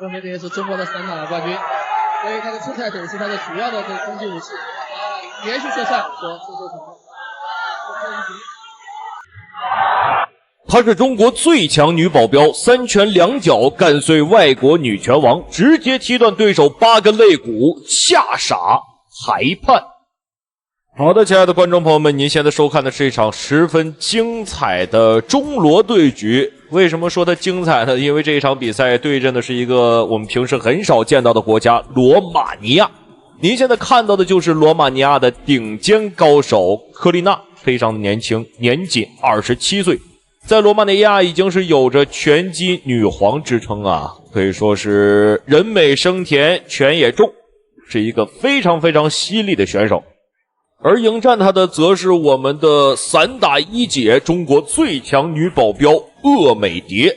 认为这也是中国的散打的冠军，所以他的赤菜腿是他的主要的这个攻击武器。连续射杀说这是什么？她是中国最强女保镖，3拳2脚干碎外国女拳王，直接踢断对手8根肋骨，吓傻裁判。好的，亲爱的观众朋友们，您现在收看的是一场十分精彩的中罗对局。为什么说它精彩呢？因为这一场比赛对阵的是一个我们平时很少见到的国家——罗马尼亚。您现在看到的就是罗马尼亚的顶尖高手科丽娜，非常的年轻，年仅27岁。在罗马尼亚已经是有着拳击女皇之称啊，可以说是人美声甜，拳也重，是一个非常非常犀利的选手。而迎战她的则是我们的散打一姐，中国最强女保镖鄂美蝶。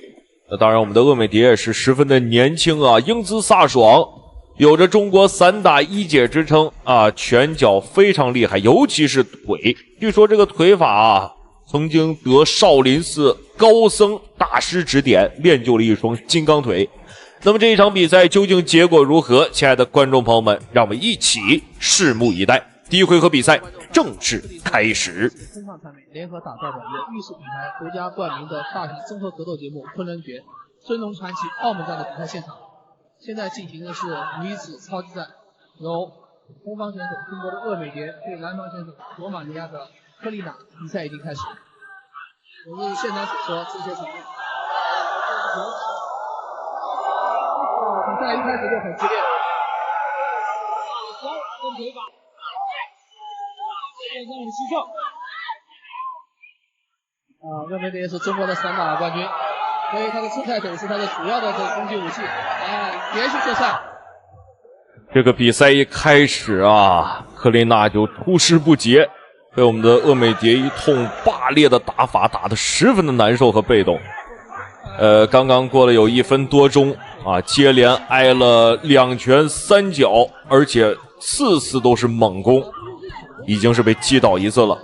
那当然我们的鄂美蝶也是十分的年轻啊，英姿飒爽，有着中国散打一姐之称啊，拳脚非常厉害，尤其是腿。据说这个腿法啊，曾经得少林寺高僧大师指点，练就了一双金刚腿。那么这一场比赛究竟结果如何？亲爱的观众朋友们，让我们一起拭目以待。第一回合比赛正式开始。风尚传媒联合打造的由玉石品牌独家冠名的大型综合格斗节目《昆仑决》尊龙传奇澳门站的比赛现场，现在进行的是女子超级赛，由东方选手中国的鄂美蝶对南方选手罗马尼亚的科丽娜，比赛已经开始。我们现场解说这些场面。比赛一开始就很激烈。跟腿法。认为这也是中国的散打的冠军，所以他的赤菜腿是他的主要的这个攻击武器。连续射杀。这个比赛一开始啊，科丽娜就出师不捷，被我们的鄂美蝶一通霸烈的打法打得十分的难受和被动。刚刚过了有1分多钟啊，接连挨了2拳3脚，而且4次都是猛攻，已经是被击倒1次了。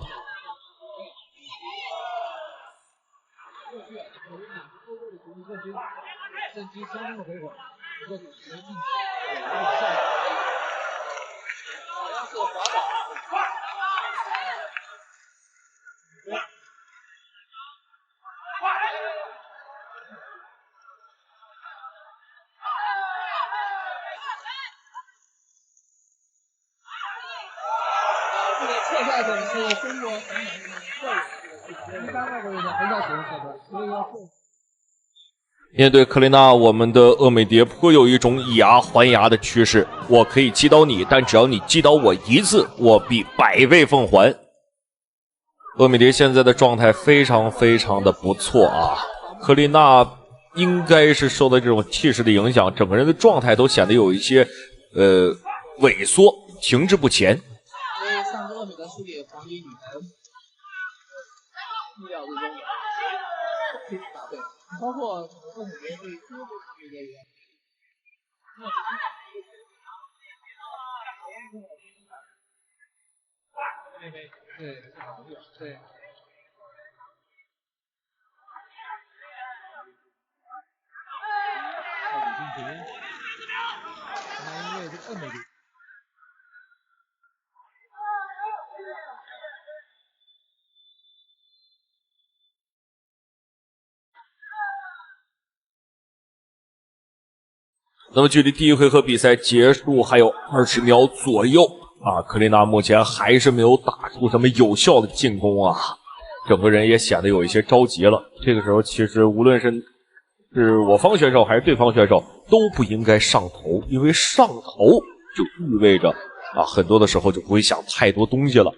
侧赛腿是中国很一般外国人很少使用侧赛，所以要面对科丽娜，我们的鄂美蝶颇有一种以牙还牙的趋势。我可以击倒你，但只要你击倒我1次，我必100倍奉还。鄂美蝶现在的状态非常非常的不错啊，科丽娜应该是受到这种气势的影响，整个人的状态都显得有一些萎缩，停滞不前。所以上周鄂美的输给黄金女神，意料之中的。答对，包括鄂美蝶对多部体育人员。对，对。那因为是鄂美蝶。那么距离第一回合比赛结束还有20秒左右啊，科丽娜目前还是没有打出什么有效的进攻啊，整个人也显得有一些着急了。这个时候其实无论是我方选手还是对方选手都不应该上头，因为上头就意味着啊，很多的时候就不会想太多东西了，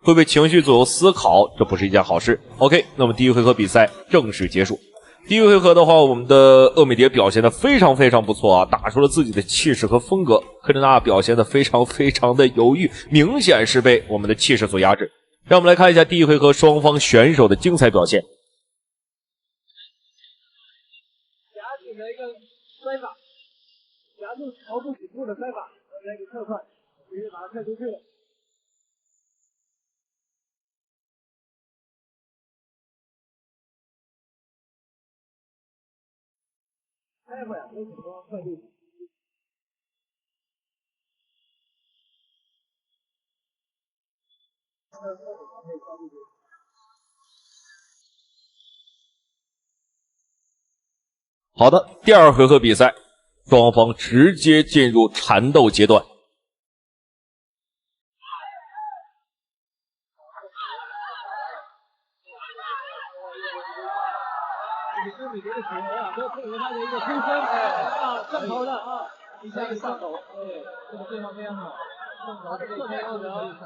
会被情绪左右思考，这不是一件好事。 OK， 那么第一回合比赛正式结束。第一回合的话，我们的鄂美蝶表现得非常非常不错啊，打出了自己的气势和风格。科丽娜表现得非常非常的犹豫，明显是被我们的气势所压制。让我们来看一下第一回合双方选手的精彩表现。夹紧的一个摔法，夹住头部颈部的摔法，来一个侧踹，直接把它踹出去了。好的，第二回合比赛，双方直接进入缠斗阶段。欧美蝶的球啊，都配合他的一个推身，上头的啊，一下子上头，这个对方非常好，上头这个侧面要可以上。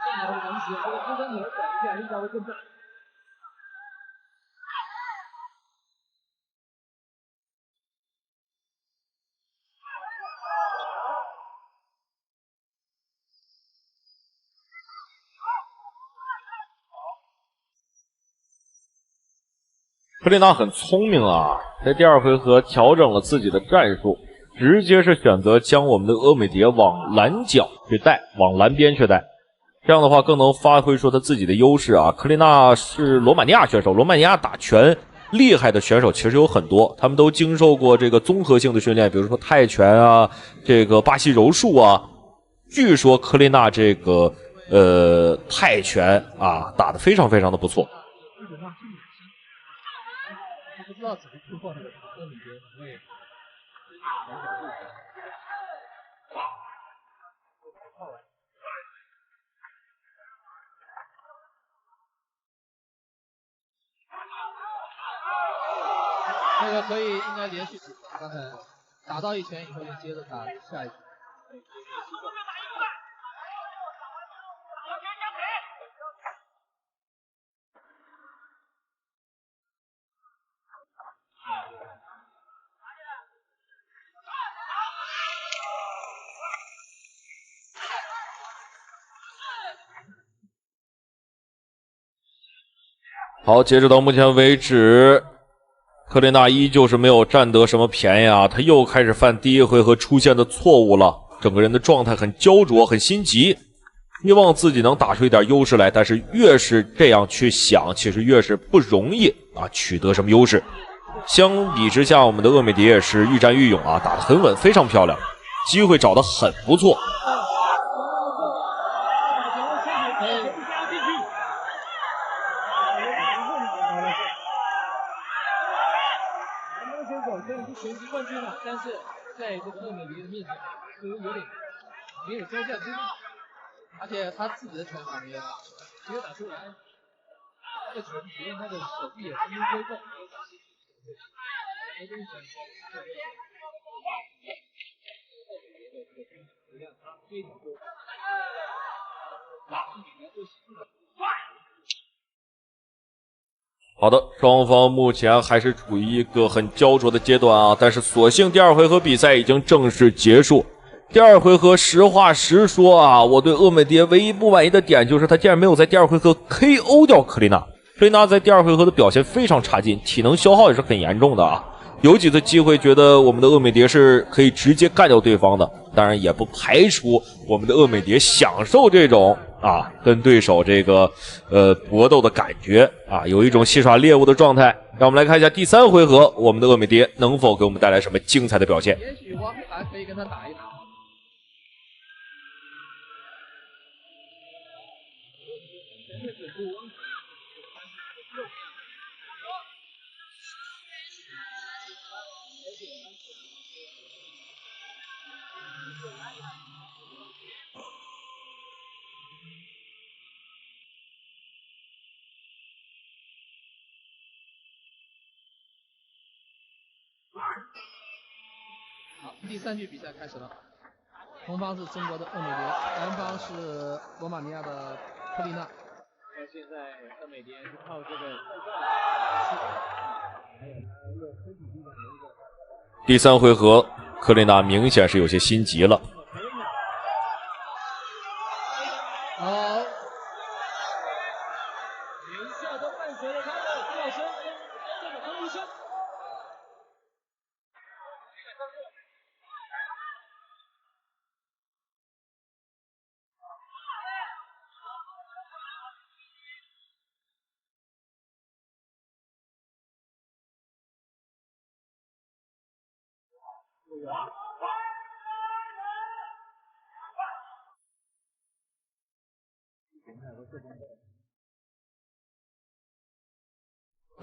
上头的同时，这个推身你要转一下，力道会更大。克丽娜很聪明啊，在第二回合调整了自己的战术，直接是选择将我们的欧美蝶往蓝角去带，往蓝边去带。这样的话更能发挥出他自己的优势啊。克丽娜是罗马尼亚选手，罗马尼亚打拳厉害的选手其实有很多，他们都经受过这个综合性的训练，比如说泰拳啊，这个巴西柔术啊。据说克丽娜这个泰拳啊打得非常非常的不错。不知道怎么突破那个欧美蝶，因为那个可以应该连续刚才打到一拳以后就接着打下一拳。好，截止到目前为止，克丽娜依旧是没有占得什么便宜啊，她又开始犯第一回合出现的错误了，整个人的状态很焦灼，很心急，希望自己能打出一点优势来，但是越是这样去想，其实越是不容易啊取得什么优势。相比之下，我们的厄美蝶也是愈战愈勇啊，打得很稳，非常漂亮，机会找得很不错。拳击冠军了，但是在这个厄美蝶的面前，有点没有交战功，而且他自己的拳法没有打出来，这个拳不用他的手臂也轻轻挥动。好的，双方目前还是处于一个很焦灼的阶段啊，但是所幸第二回合比赛已经正式结束。第二回合实话实说啊，我对厄美蝶唯一不满意的点就是他竟然没有在第二回合 KO 掉克丽娜。克丽娜在第二回合的表现非常差劲，体能消耗也是很严重的啊。有几次机会觉得我们的厄美蝶是可以直接干掉对方的，当然也不排除我们的厄美蝶享受这种跟对手这个搏斗的感觉啊，有一种戏耍猎物的状态。让我们来看一下第三回合，我们的厄美蝶能否给我们带来什么精彩的表现？也许王还可以跟他打一打。好，第三局比赛开始了。红方是中国的厄美蝶，蓝方是罗马尼亚的克丽娜。那现在厄美蝶是靠这个第三回合，克丽娜明显是有些心急了。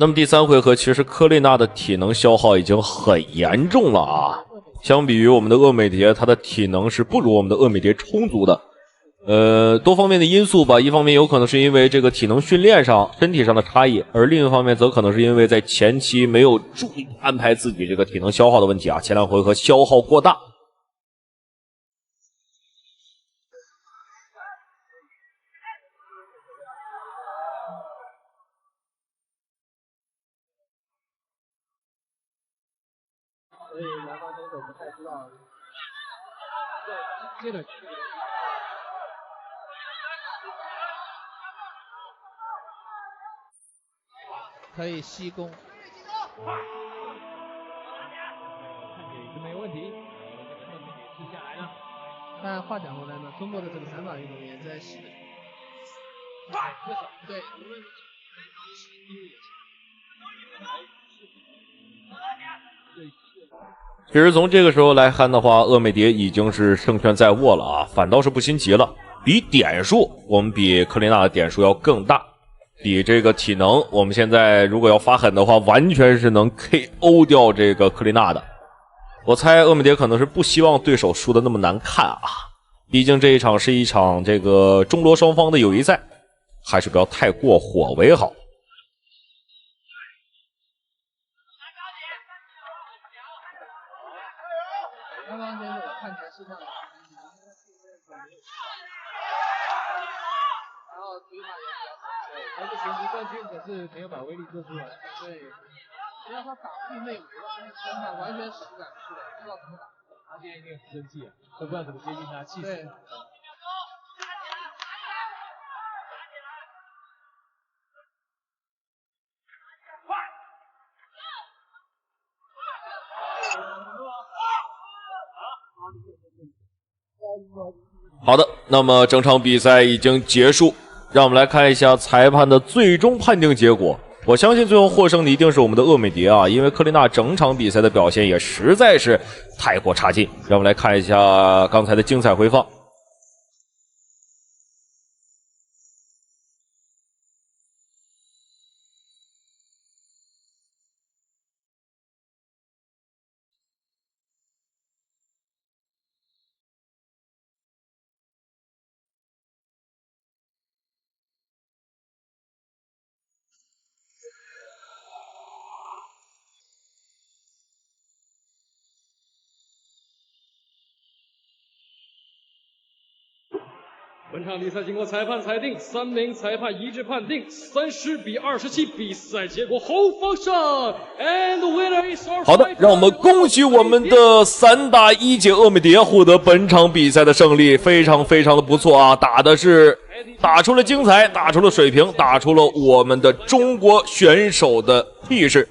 那么第3回合，其实科丽娜的体能消耗已经很严重了啊。相比于我们的厄美蝶，她的体能是不如我们的厄美蝶充足的。多方面的因素吧，一方面有可能是因为这个体能训练上、身体上的差异，而另一方面则可能是因为在前期没有注意安排自己这个体能消耗的问题啊，前2回合消耗过大。所以南方选手不太知道这个可以吸攻，看起来是没问题，问题也吃下来了。但话讲回来呢，中国的这个散打运动员在吸的对，无论其实从这个时候来看的话，厄美蝶已经是胜券在握了啊，反倒是不心急了。比点数，我们比科琳娜的点数要更大。比这个体能，我们现在如果要发狠的话，完全是能 KO 掉这个科琳娜的。我猜厄美蝶可能是不希望对手输的那么难看啊，毕竟这一场是一场这个中罗双方的友谊赛，还是不要太过火为好。南方选手看起来是这样的，然后腿法也比较好，对，他是拳击冠军，可是没有把威力做出来。对，只要他打不进内围了，身上完全施展不出来，不知道怎么打。他现在一定很生气啊，都不知道怎么接近他，气死了。好的，那么整场比赛已经结束，让我们来看一下裁判的最终判定结果。我相信最后获胜的一定是我们的厄美蝶啊，因为科琳娜整场比赛的表现也实在是太过差劲。让我们来看一下刚才的精彩回放。本场比赛经过裁判裁定，3名裁判一致判定30比27，比赛结果后方上 ，and the winner is our。 好的，让我们恭喜我们的3打1姐厄美蝶获得本场比赛的胜利，非常非常的不错啊，打出了精彩，打出了水平，打出了我们的中国选手的气势。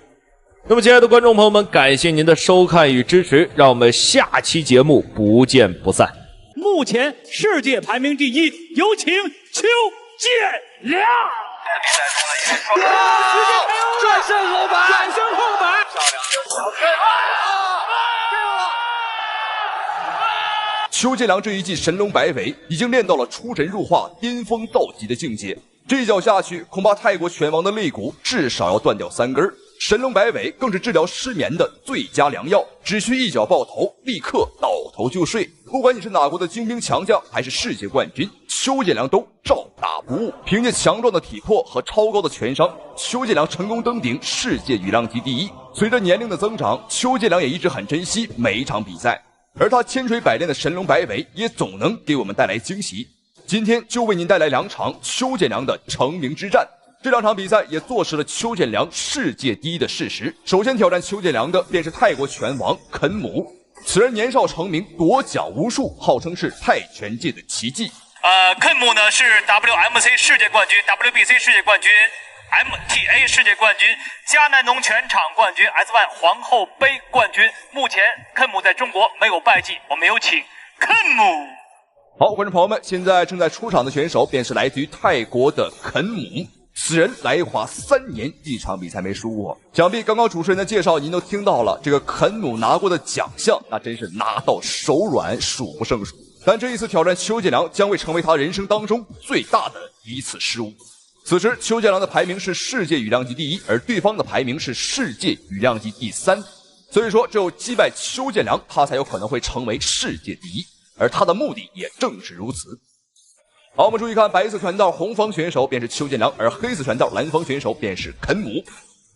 那么，亲爱的观众朋友们，感谢您的收看与支持，让我们下期节目不见不散。目前世界排名第1，有请邱建良。转身后板，转身后板，邱建良这一记神龙摆尾已经练到了出神入化、巅峰造极的境界。这一脚下去，恐怕泰国拳王的肋骨至少要断掉3根。神龙摆尾更是治疗失眠的最佳良药，只需一脚爆头，立刻倒头就睡。不管你是哪国的精兵强将，还是世界冠军，邱建良都照打不误。凭借强壮的体魄和超高的拳商，邱建良成功登顶世界羽量级第1。随着年龄的增长，邱建良也一直很珍惜每一场比赛，而他千锤百炼的神龙摆尾也总能给我们带来惊喜。今天就为您带来2场邱建良的成名之战。这2场比赛也坐实了邱建良世界第1的事实。首先挑战邱建良的便是泰国拳王肯姆，此人年少成名，夺奖无数，号称是泰拳界的奇迹。肯姆呢是 WMC 世界冠军、WBC 世界冠军、MTA 世界冠军、迦南农全场冠军、S1 皇后杯冠军。目前肯姆在中国没有败绩，我们有请肯姆。好，观众朋友们，现在正在出场的选手便是来自于泰国的肯姆。此人来华3年，一场比赛没输过。想必刚刚主持人的介绍您都听到了，这个肯姆拿过的奖项那真是拿到手软，数不胜数。但这一次挑战邱建良将会成为他人生当中最大的一次失误。此时邱建良的排名是世界羽量级第1，而对方的排名是世界羽量级第3。所以说只有击败邱建良，他才有可能会成为世界第1，而他的目的也正是如此。好，我们注意看，白色拳道红方选手便是邱建良，而黑色拳道蓝方选手便是肯姆。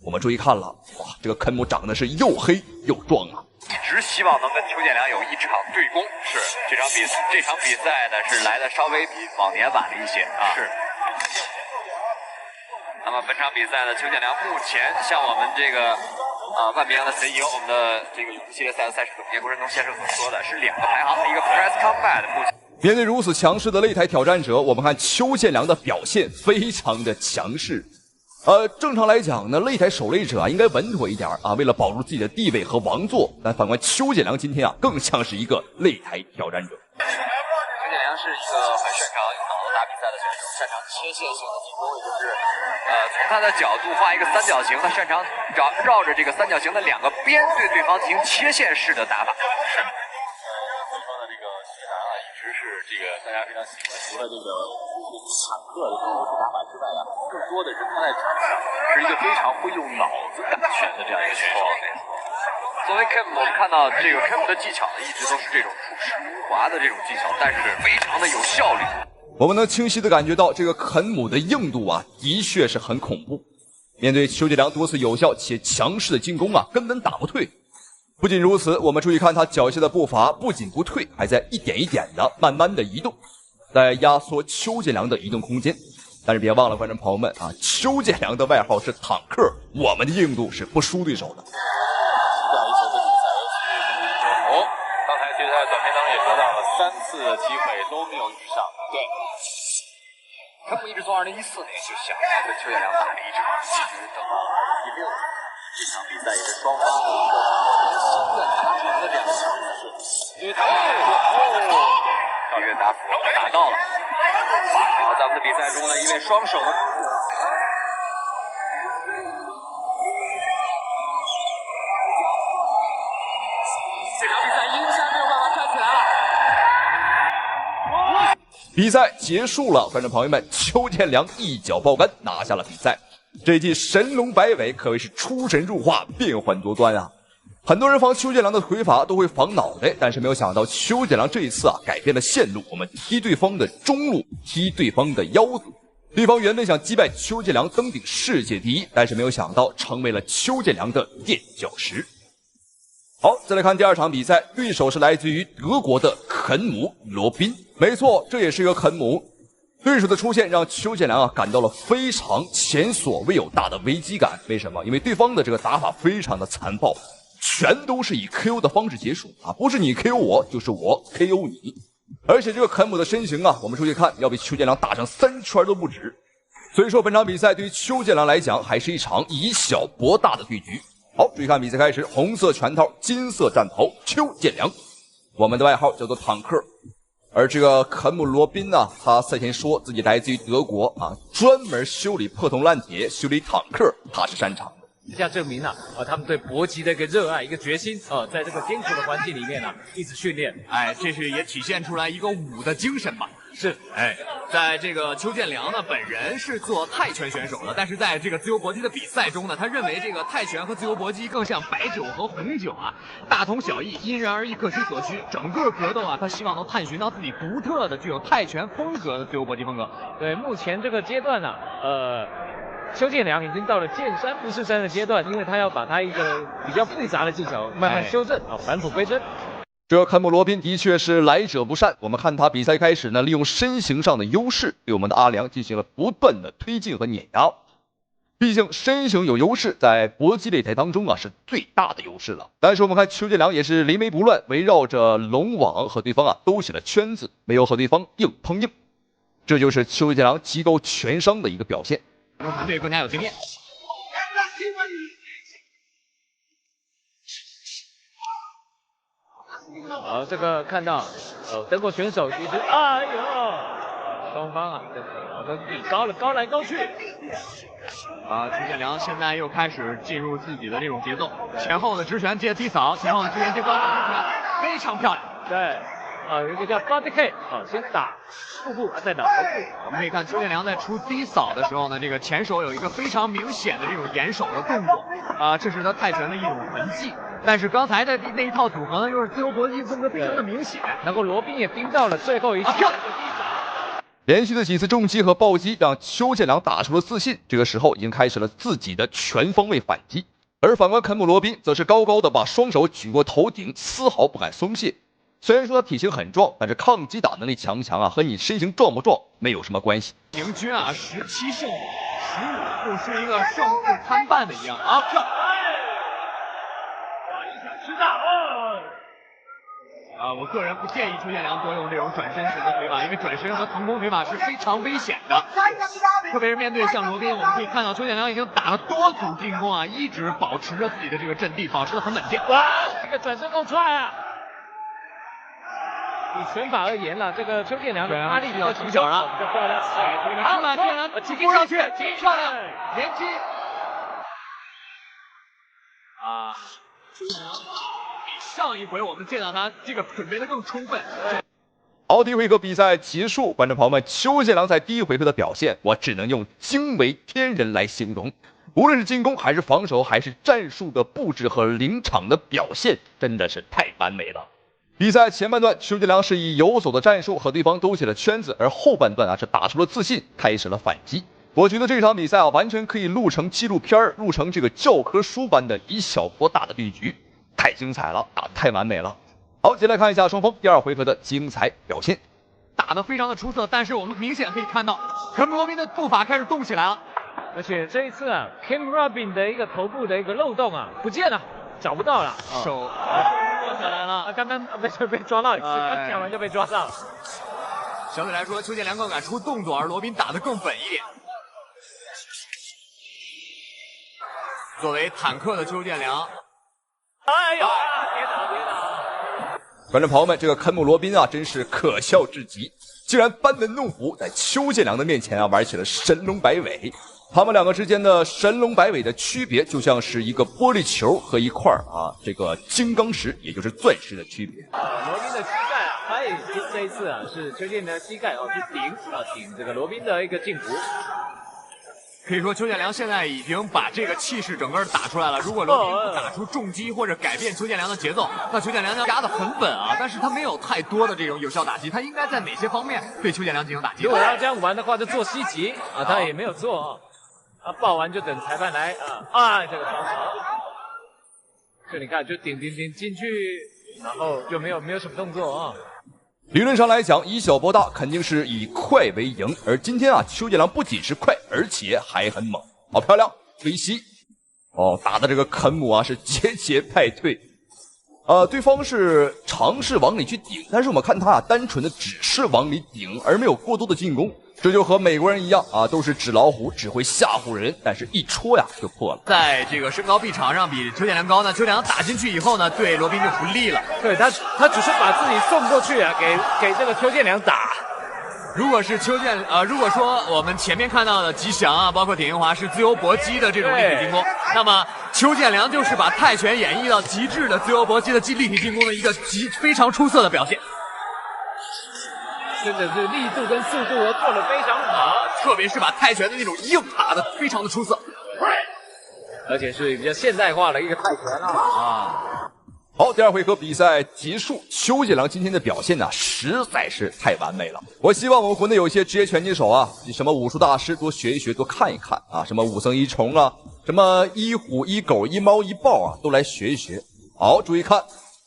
我们注意看了，哇，这个肯姆长得是又黑又壮啊！一直希望能跟邱建良有一场对攻。是这场比赛呢是来的稍微比往年晚了一些啊。是。那么本场比赛呢，邱建良目前像我们这个万明阳的 CEO， 我们的这个勇士系列赛的赛事总监郭振东先生所说的是2个排行，一个 Press Combat 目前。面对如此强势的擂台挑战者，我们看邱建良的表现非常的强势。正常来讲呢，擂台守擂者应该稳妥一点啊，为了保住自己的地位和王座。但反观邱建良今天更像是一个擂台挑战者。邱建良是一个很擅长用脑子打比赛的选手，擅长切线性的进攻，也就是从他的角度画一个三角形，他擅长绕着这个三角形的2个边对方进行切线式的打法。是。这个大家非常喜欢，除了这个坦克的中国式打法之外更多的是他在场上是一个非常会用脑子打拳的这样一个选手。作为 Kim， 我们看到这个 Kim 的技巧呢，一直都是这种出使无华的这种技巧，但是非常的有效率。我们能清晰的感觉到这个肯姆的硬度啊，的确是很恐怖。面对邱建良多次有效且强势的进攻啊，根本打不退。不仅如此，我们注意看他脚下的步伐不仅不退，还在一点一点的慢慢的移动，在压缩邱建良的移动空间。但是别忘了，观众朋友们啊，邱建良的外号是坦克，我们的硬度是不输对手的。刚才其实在短片当中也说到了，3次的机会都没有遇上。对，他们一直从2014年就想要跟邱建良打这一场，一直等到2016年。这场比赛也是双方的一个心愿达成的这样的场比赛，因为他们跳跃打斧打到了。好，在我们的比赛中呢，因为双手的这场比赛赢下没有办法站起来了。比赛结束了，观众朋友们，邱建良一脚爆杆拿下了比赛。这一季神龙摆尾可谓是出神入化，变幻多端啊！很多人防邱建良的腿法都会防脑袋，但是没有想到邱建良这一次改变了线路，我们踢对方的中路，踢对方的腰子。对方原本想击败邱建良登顶世界第1，但是没有想到成为了邱建良的垫脚石。好，再来看第2场比赛，对手是来自于德国的肯姆罗宾。没错，这也是一个肯姆。对手的出现让邱建良感到了非常前所未有大的危机感。为什么？因为对方的这个打法非常的残暴，全都是以 KO 的方式结束啊，不是你 KO 我，就是我 KO 你。而且这个肯姆的身形我们出去看要比邱建良打上3圈都不止。所以说本场比赛对于邱建良来讲还是一场以小博大的对局。好，注意看比赛开始，红色拳套，金色战袍，邱建良，我们的外号叫做坦克。而这个肯姆罗宾他赛前说自己来自于德国专门修理破铜烂铁、修理坦克，他是擅长的。这样证明他们对搏击的一个热爱、一个决心在这个艰苦的环境里面一直训练。这是也体现出来一个武的精神吧。是，在这个邱建良呢，本人是做泰拳选手的，但是在这个自由搏击的比赛中呢，他认为这个泰拳和自由搏击更像白酒和红酒大同小异，因人而异，各取所需。整个格斗他希望能探寻到自己独特的具有泰拳风格的自由搏击风格。对，目前这个阶段邱建良已经到了见山不是山的阶段，因为他要把他一个比较复杂的技巧慢慢修正返璞归真。这肯姆罗宾的确是来者不善，我们看他比赛开始呢，利用身形上的优势对我们的阿良进行了不断的推进和碾压。毕竟身形有优势，在搏击擂台当中是最大的优势了。但是我们看邱建良也是临危不乱，围绕着龙网和对方兜起了圈子，没有和对方硬碰硬，这就是邱建良极高拳商的一个表现。团队更加有经验。好，这个看到德国选手其实双方啊，这个比高了，高来高去。邱建良现在又开始进入自己的这种节奏，前后的直拳接低扫，前后的直拳接高扫直拳，非常漂亮。对，有一个叫 body kick，先打腹部，再打头部。我们可以看邱建良在出低扫的时候呢，这个前手有一个非常明显的这种掩手的动作，这是他泰拳的一种痕迹。但是刚才的那一套组合呢，又是自由搏击风格非常的明显。然后罗宾也盯到了最后一下。连续的几次重击和暴击让邱建良打出了自信，这个时候已经开始了自己的全方位反击。而反观肯姆罗宾则是高高的把双手举过头顶，丝毫不敢松懈。虽然说他体型很壮，但是抗击打能力强不强啊，和你身形壮不壮没有什么关系。平均17胜5，15负是一个胜负参半的一样啊。吃大我个人不建议邱建良多用这种转身式的腿法，因为转身和腾空腿法是非常危险的，特别是面对像罗宾，我们可以看到邱建良已经打了多组进攻啊，一直保持着自己的这个阵地，保持得很稳定。哇，这个转身够踹啊！以拳法而言了，这个邱建良的发力比较出脚了，比较漂亮。上来，邱建良扑上去，漂亮，连击。邱建良比上一回我们见到他这个准备的更充分。好，第一回合比赛结束，观众朋友们，邱建良在第一回合的表现，我只能用惊为天人来形容。无论是进攻还是防守，还是战术的布置和临场的表现，真的是太完美了。比赛前半段，邱建良是以游走的战术和对方兜起了圈子，而后半段是打出了自信，开始了反击。我觉得这场比赛完全可以录成纪录片，录成这个教科书般的以小博大的对局，太精彩了啊，太完美了。好，接下来看一下双方第二回合的精彩表现，打得非常的出色，但是我们明显可以看到肯姆罗宾的步伐开始动起来了，而且这一次Ken Robin 的一个头部的一个漏洞不见了，找不到了，手落下来了，刚刚被抓到一次，刚讲完就被抓到了。相对来说，邱建良更敢出动作，而罗宾打得更稳一点。作为坦克的邱建良，哎呀，跌倒！观众朋友们，这个肯姆罗宾真是可笑至极，竟然班门弄斧，在邱建良的面前玩起了神龙摆尾。他们两个之间的神龙摆尾的区别，就像是一个玻璃球和一块这个金刚石，也就是钻石的区别。罗宾的膝盖他也这一次是邱建良的膝盖去顶这个罗宾的一个胫骨。可以说邱建良现在已经把这个气势整个打出来了。如果罗宾不打出重击或者改变邱建良的节奏，那邱建良压得很稳但是他没有太多的这种有效打击，他应该在哪些方面对邱建良进行打击？如果要这样玩的话，就做膝击他也没有做报完就等裁判来这个防守。就你看，就顶进去，然后就没有什么动作理论上来讲，以小博大肯定是以快为赢，而今天邱建良不仅是快，而且还很猛，好漂亮，追膝打的这个肯姆是节节败退，对方是尝试往里去顶，但是我们看他单纯的只是往里顶，而没有过多的进攻，这就和美国人一样都是纸老虎，只会吓唬人，但是一戳就破了。在这个身高臂长上比邱建良高呢，邱建良打进去以后呢，对罗宾就不利了。对他只是把自己送过去给这个邱建良打。如果是如果说我们前面看到的吉祥包括典英华是自由搏击的这种立体进攻，那么邱建良就是把泰拳演绎到极致的自由搏击的立体进攻的一个非常出色的表现。真的是力度跟速度都做得非常好，特别是把泰拳的那种硬打的非常的出色，而且是比较现代化的一个泰拳好，第二回合比赛结束，邱建良今天的表现实在是太完美了。我希望我们国内有一些职业拳击手什么武术大师多学一学，多看一看什么武僧一虫什么一虎一狗一猫一豹都来学一学。好，注意看，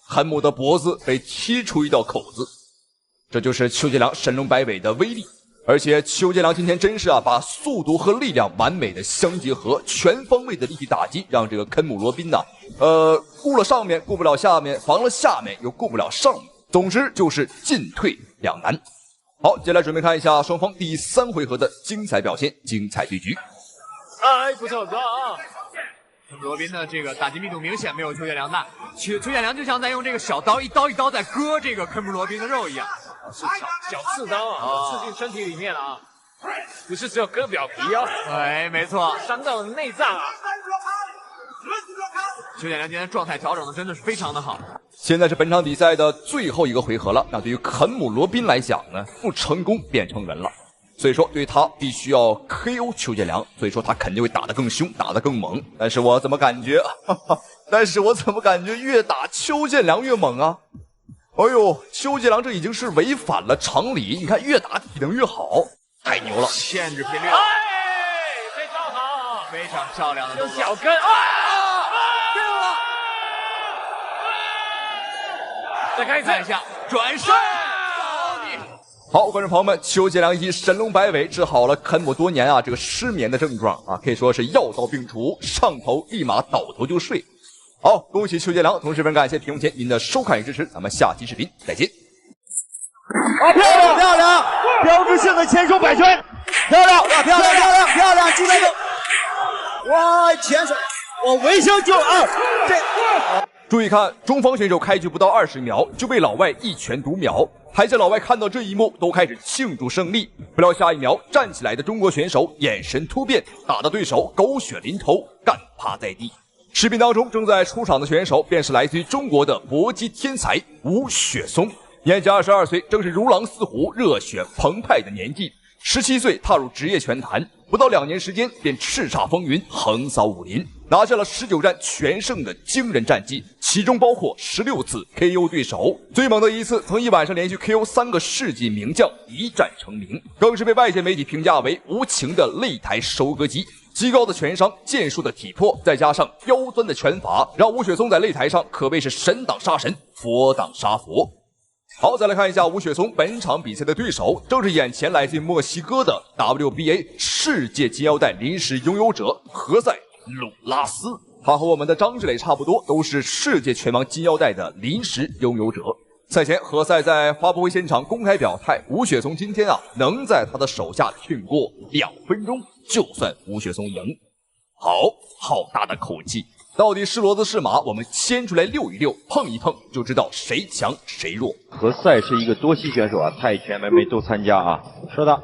肯姆的脖子被踢出一道口子。这就是邱建良神龙摆尾的威力，而且邱建良今天真是把速度和力量完美的相结合，全方位的立体打击，让这个肯姆罗宾顾了上面顾不了下面，防了下面又顾不了上面，总之就是进退两难。好，接下来准备看一下双方第三回合的精彩表现，精彩对局。不错罗宾的这个打击密度明显没有邱建良大，邱建良就像在用这个小刀一刀在割这个肯姆罗宾的肉一样。是小刺刀啊，刺进身体里面了啊，不是只有割表皮哦。哎，没错，伤到了内脏啊。邱建良今天状态调整的真的是非常的好。现在是本场比赛的最后一个回合了，那对于肯姆罗宾来讲呢，不成功变成人了。所以说，对他必须要 KO 邱建良，所以说他肯定会打得更凶，打得更猛。但是我怎么感觉越打邱建良越猛啊？哎呦，邱建良这已经是违反了常理，你看越打体能越好，太牛了！限制频率，哎，这招好，非常漂亮的动作。用脚跟啊！再看一下，转身。好，观众朋友们，邱建良以神龙摆尾治好了肯姆多年这个失眠的症状可以说是药到病除，上头立马倒头就睡。好，恭喜邱建良，同时非常感谢屏幕前您的收看与支持，咱们下期视频再见。漂亮漂亮，标志性的前手摆拳，漂亮漂亮漂亮漂亮，击败个，哇，前手，我微笑就注意看，中方选手开局不到20秒就被老外一拳读秒，台下老外看到这一幕都开始庆祝胜利。不料下一秒站起来的中国选手眼神突变，打得对手狗血淋头，干趴在地。视频当中正在出场的选手便是来自于中国的搏击天才吴雪松，年仅22岁，正是如狼似虎、热血澎湃的年纪。17岁踏入职业拳坛，不到2年时间便叱咤风云，横扫武林，拿下了19战全胜的惊人战绩，其中包括16次 KO 对手，最猛的一次曾一晚上连续 KO 3个世纪名将，一战成名，更是被外界媒体评价为无情的擂台收割机。极高的拳商、健硕的体魄，再加上刁钻的拳法，让吴雪松在擂台上可谓是神挡杀神，佛挡杀佛。好，再来看一下吴雪松本场比赛的对手，正是眼前来自墨西哥的 WBA 世界金腰带临时拥有者何塞鲁拉斯。他和我们的张志磊差不多，都是世界拳王金腰带的临时拥有者。赛前，何塞在发布会现场公开表态，吴雪松今天能在他的手下挺过2分钟，就算吴雪松赢。好大的口气！到底是骡子是马，我们牵出来溜一溜，碰一碰，就知道谁强谁弱。何塞是一个多栖选手泰拳、MMA 都参加是的。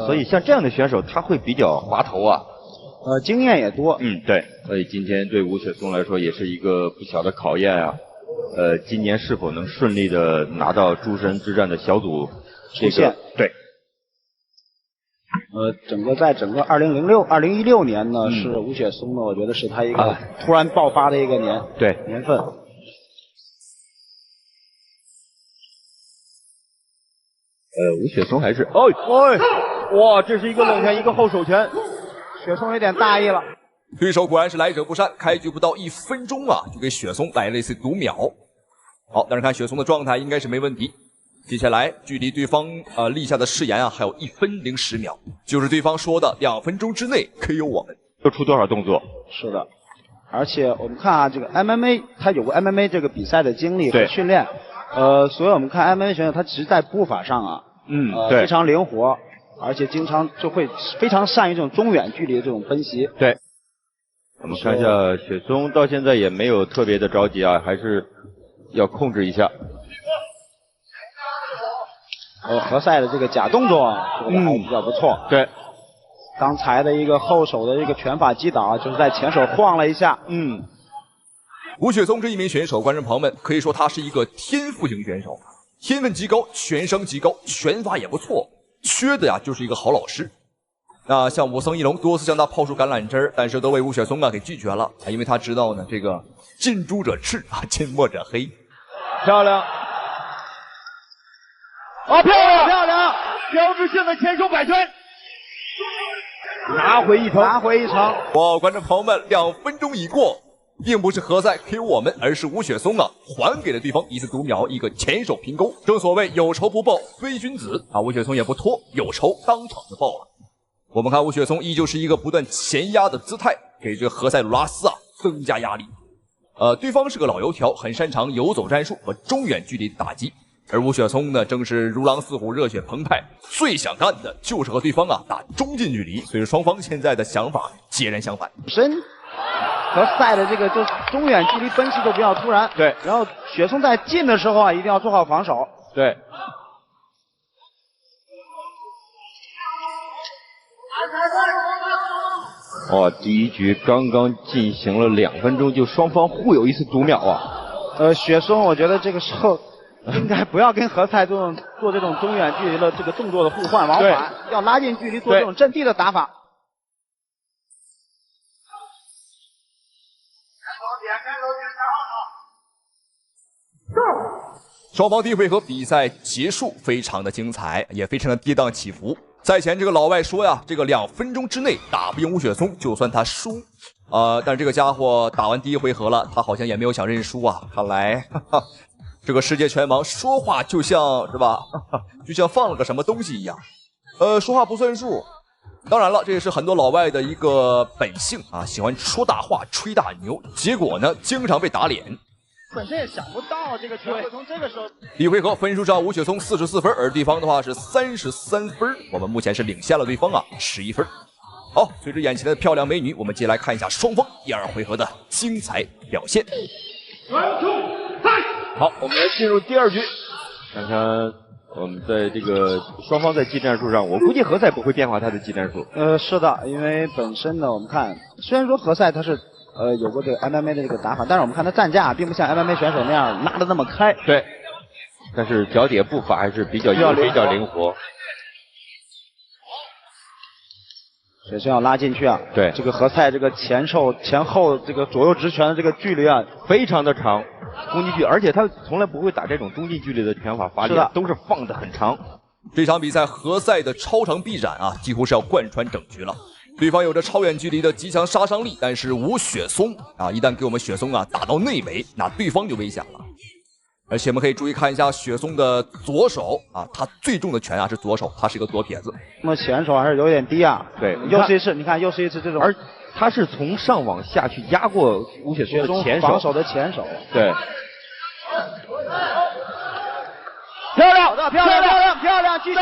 所以像这样的选手，他会比较滑头经验也多。对。所以今天对吴雪松来说也是一个不小的考验今年是否能顺利的拿到诸神之战的小组出线？对。在整个2016年呢，是吴雪松呢，我觉得是他一个突然爆发的一个年份。吴雪松还是哇，这是一个冷拳，一个后手拳，雪松有点大意了。对手果然是来者不善，开局不到1分钟就给雪松来了一次读秒。好，但是看雪松的状态应该是没问题。接下来距离对方立下的誓言还有1分010秒，就是对方说的2分钟之内 KO 我们。又出多少动作？是的，而且我们看这个 MMA， 他有过 MMA 这个比赛的经历和训练，所以我们看 MMA 选手他其实在步法上非常灵活，而且经常就会非常善于这种中远距离的这种分析。对，我们看一下雪松到现在也没有特别的着急还是要控制一下。何塞的这个假动作做的还比较不错。对，刚才的一个后手的一个拳法击倒就是在前手晃了一下。吴雪松这一名选手，观众朋友们可以说他是一个天赋型选手，天分极高，拳商极高，拳法也不错，缺的就是一个好老师。那像武僧一龙多次向他抛出橄榄枝，但是都被吴雪松给拒绝了因为他知道呢这个近朱者赤近墨者黑。漂亮！漂亮！标志性的前手摆拳，拿回一城。哇，观众朋友们，2分钟已过，并不是何塞 KO 我们，而是吴雪松还给了对方一次读秒，一个前手平勾。正所谓有仇不报非君子吴雪松也不拖，有仇当场就报了。我们看吴雪松依旧是一个不断前压的姿态，给这个何塞鲁拉斯增加压力。对方是个老油条，很擅长游走战术和中远距离的打击。而吴雪松呢，正是如狼似虎、热血澎湃，最想干的就是和对方打中近距离，所以双方现在的想法截然相反。和赛的这个就中远距离分析都比较突然。对，然后雪松在近的时候一定要做好防守。对，哦，第一局刚刚进行了2分钟，就双方互有一次读秒啊。雪松，我觉得这个时候应该不要跟何塞做这种中远距离的这个动作的互换往返，要拉近距离做这种阵地的打法。双方第一回合比赛结束，非常的精彩，也非常的跌宕起伏。赛前这个老外说呀，这个2分钟之内打不赢吴雪松，就算他输。但这个家伙打完第一回合了，他好像也没有想认输啊。看来这个世界拳王说话就像是吧，就像放了个什么东西一样，说话不算数。当然了，这也是很多老外的一个本性啊，喜欢说大话、吹大牛，结果呢，经常被打脸。本身也想不到这个球会从这个时候。第一回合分数上，吴雪松44分，而对方的话是33分，我们目前是领先了对方啊11分。好，随着眼前的漂亮美女，我们接下来看一下双方第2回合的精彩表现。好，我们来进入第2局，看看我们在这个双方在技战术上，我估计何塞不会变化他的技战术。是的，因为本身呢，我们看虽然说何塞他是有过这个 MMA 的这个打法，但是我们看他站架并不像 MMA 选手那样拉得那么开。对，但是脚底步伐还是比较灵活。首先要拉进去啊！对，这个何塞这个前后这个左右直拳的这个距离啊，非常的长，攻击距，而且他从来不会打这种中近距离的拳法发力，都是放得很长。这场比赛何塞的超长臂斩啊，几乎是要贯穿整局了。对方有着超远距离的极强杀伤力，但是吴雪松啊，一旦给我们雪松啊打到内围，那对方就危险了。而且我们可以注意看一下雪松的左手啊，他最重的拳啊是左手，他是一个左撇子。那么前手还是有点低啊。对，又是一次，你看又是一次这种，而他是从上往下去压过吴雪松的前手，防守的前手。对。漂亮，继续。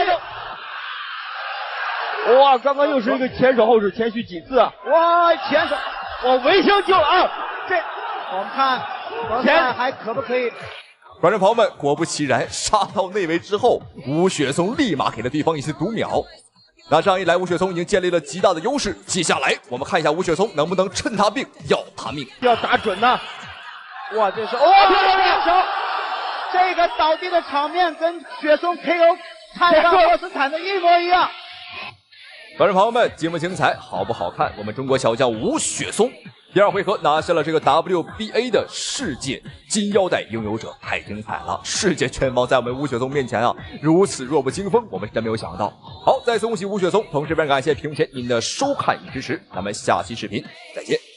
哇，刚刚又是一个前手后手，前虚几次啊！哇，前手，我维修就啊！这我们看何塞还可不可以？观众朋友们，果不其然，杀到内围之后，吴雪松立马给了对方一次读秒。那这样一来，吴雪松已经建立了极大的优势。接下来，我们看一下吴雪松能不能趁他病要他命，要打准呐！哇，这是漂亮手！这个倒地的场面跟雪松 KO 泰勒沃斯坦的一模一样。观众朋友们，节目精彩，好不好看？我们中国小将吴雪松第2回合拿下了这个 WBA 的世界金腰带拥有者，太精彩了！世界拳王在我们吴雪松面前啊，如此弱不禁风，我们真没有想到。好，再次恭喜吴雪松，同时非常感谢屏幕前您的收看与支持，咱们下期视频再见。